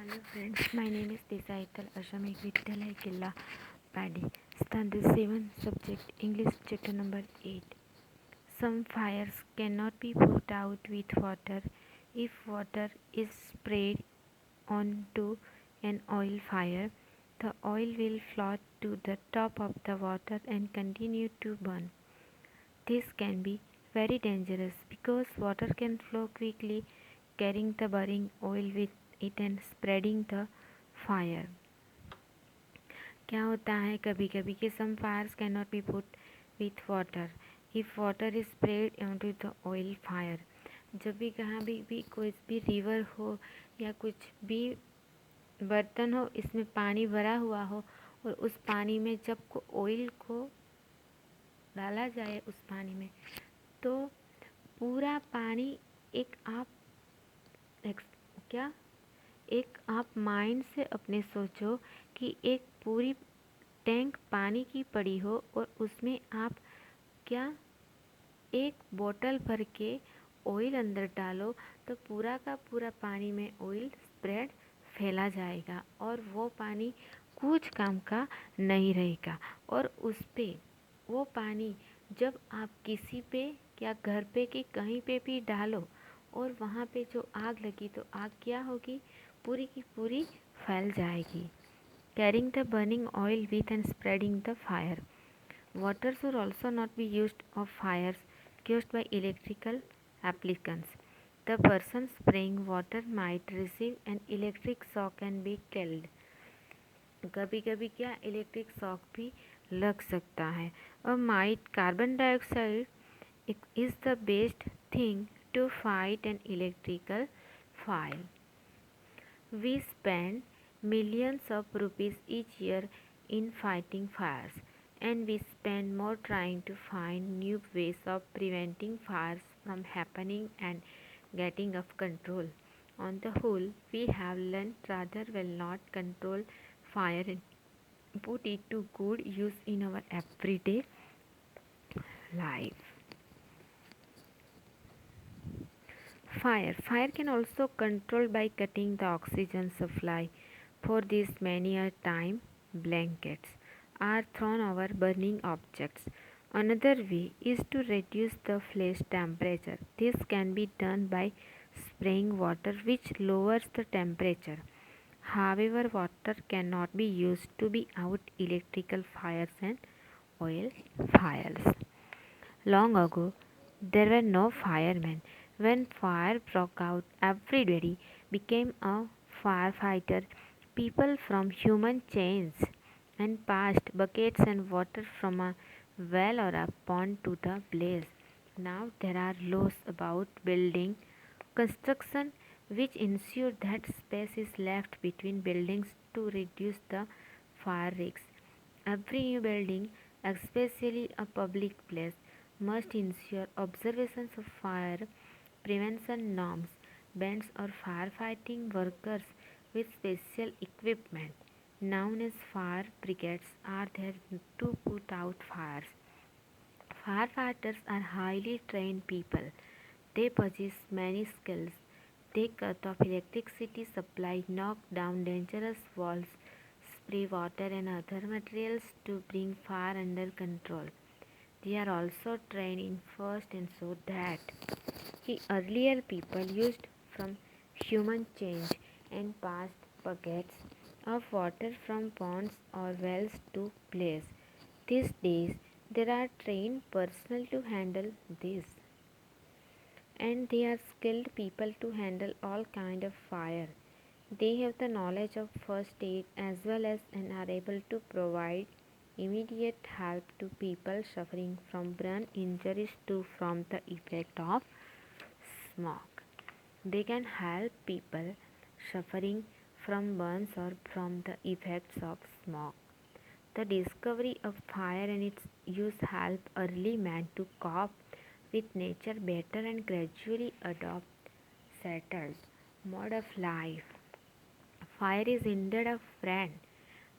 Hello friends, my name is Desaital Ashamik Vidyalaya Killa Padi. Standard 7 subject English chapter number 8. Some fires cannot be put out with water. If water is sprayed onto an oil fire, the oil will float to the top of the water and continue to burn. This can be very dangerous because water can flow quickly, carrying the burning oil with it and spreading the fire. क्या होता है कभी कभी कि some fires cannot be put with water if water is sprayed onto the oil fire. जब भी कहाँ भी कोई भी रिवर हो या कुछ भी बर्तन हो, इसमें पानी भरा हुआ हो और उस पानी में जब को ऑयल को डाला जाए उस पानी में, तो पूरा पानी एक क्या एक आप माइंड से अपने सोचो कि एक पूरी टैंक पानी की पड़ी हो और उसमें आप क्या एक बोतल भर के ऑयल अंदर डालो, तो पूरा का पूरा पानी में ऑयल स्प्रेड फैला जाएगा और वो पानी कुछ काम का नहीं रहेगा। और उस पे वो पानी जब आप किसी पे या घर पे कि कहीं पे भी डालो और वहाँ पे जो आग लगी, तो आग क्या होगी, पूरी की पूरी फैल जाएगी। Carrying the burning oil with and spreading the fire. Water should also not be used of fires caused by electrical applicants. The person spraying water might receive an electric shock and be killed. कभी कभी क्या electric shock भी लग सकता है। और might carbon dioxide is the best thing to fight an electrical fire. We spend millions of rupees each year in fighting fires, and we spend more trying to find new ways of preventing fires from happening and getting off control. On the whole, we have learned rather well not control fire and put it to good use in our everyday life. Fire can also control by cutting the oxygen supply. For this, many a time blankets are thrown over burning objects. Another way is to reduce the flash temperature. This can be done by spraying water, which lowers the temperature. However, water cannot be used to be out electrical fires and oil fires. Long ago, there were no firemen. When fire broke out, everybody became a firefighter. People from human chains and passed buckets and water from a well or a pond to the blaze. Now there are laws about building construction which ensure that space is left between buildings to reduce the fire risks. Every new building, especially a public place, must ensure observations of fire prevention norms. Bands or firefighting workers with special equipment, known as fire brigades, are there to put out fires. Firefighters are highly trained people. They possess many skills. They cut off electricity supply, knock down dangerous walls, spray water and other materials to bring fire under control. They are also trained in first and so that earlier people used from human change and passed buckets of water from ponds or wells to blaze. These days there are trained personnel to handle this, and they are skilled people to handle all kind of fire. They have the knowledge of first aid as well as and are able to provide immediate help to people suffering from burn injuries to from the effect of smoke. They can help people suffering from burns or from the effects of smoke. The discovery of fire and its use help early man to cope with nature better and gradually adopt settled mode of life. Fire is indeed a friend,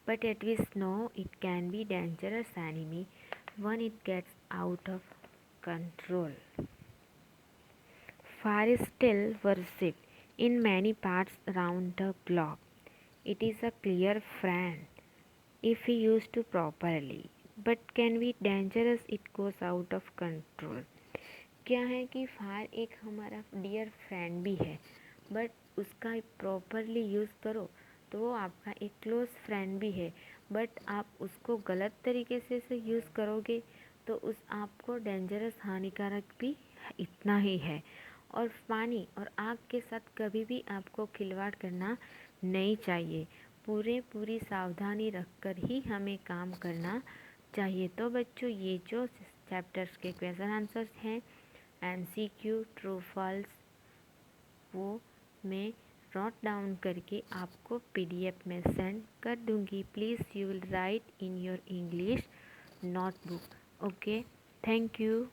but yet we know it can be dangerous enemy when it gets out of control. Fire is still worshipped in many parts around the globe. It is a clear friend if we used to properly, but can be dangerous, it goes out of control. क्या है कि fire एक हमारा dear friend भी है, but उसका properly use करो तो वो आपका एक क्लोज फ्रेंड भी है, बट आप उसको गलत तरीके से यूज़ करोगे तो उस आपको डेंजरस हानिकारक भी इतना ही है। और पानी और आग के साथ कभी भी आपको खिलवाड़ करना नहीं चाहिए। पूरी सावधानी रखकर ही हमें काम करना चाहिए। तो बच्चों, ये जो चैप्टर्स के क्वेश्चन आंसर्स हैं, MCQ, ट्रू फॉल्स, वो मैं नोट डाउन करके आपको PDF में सेंड कर दूंगी। Please you will write in your English notebook. Okay, thank you.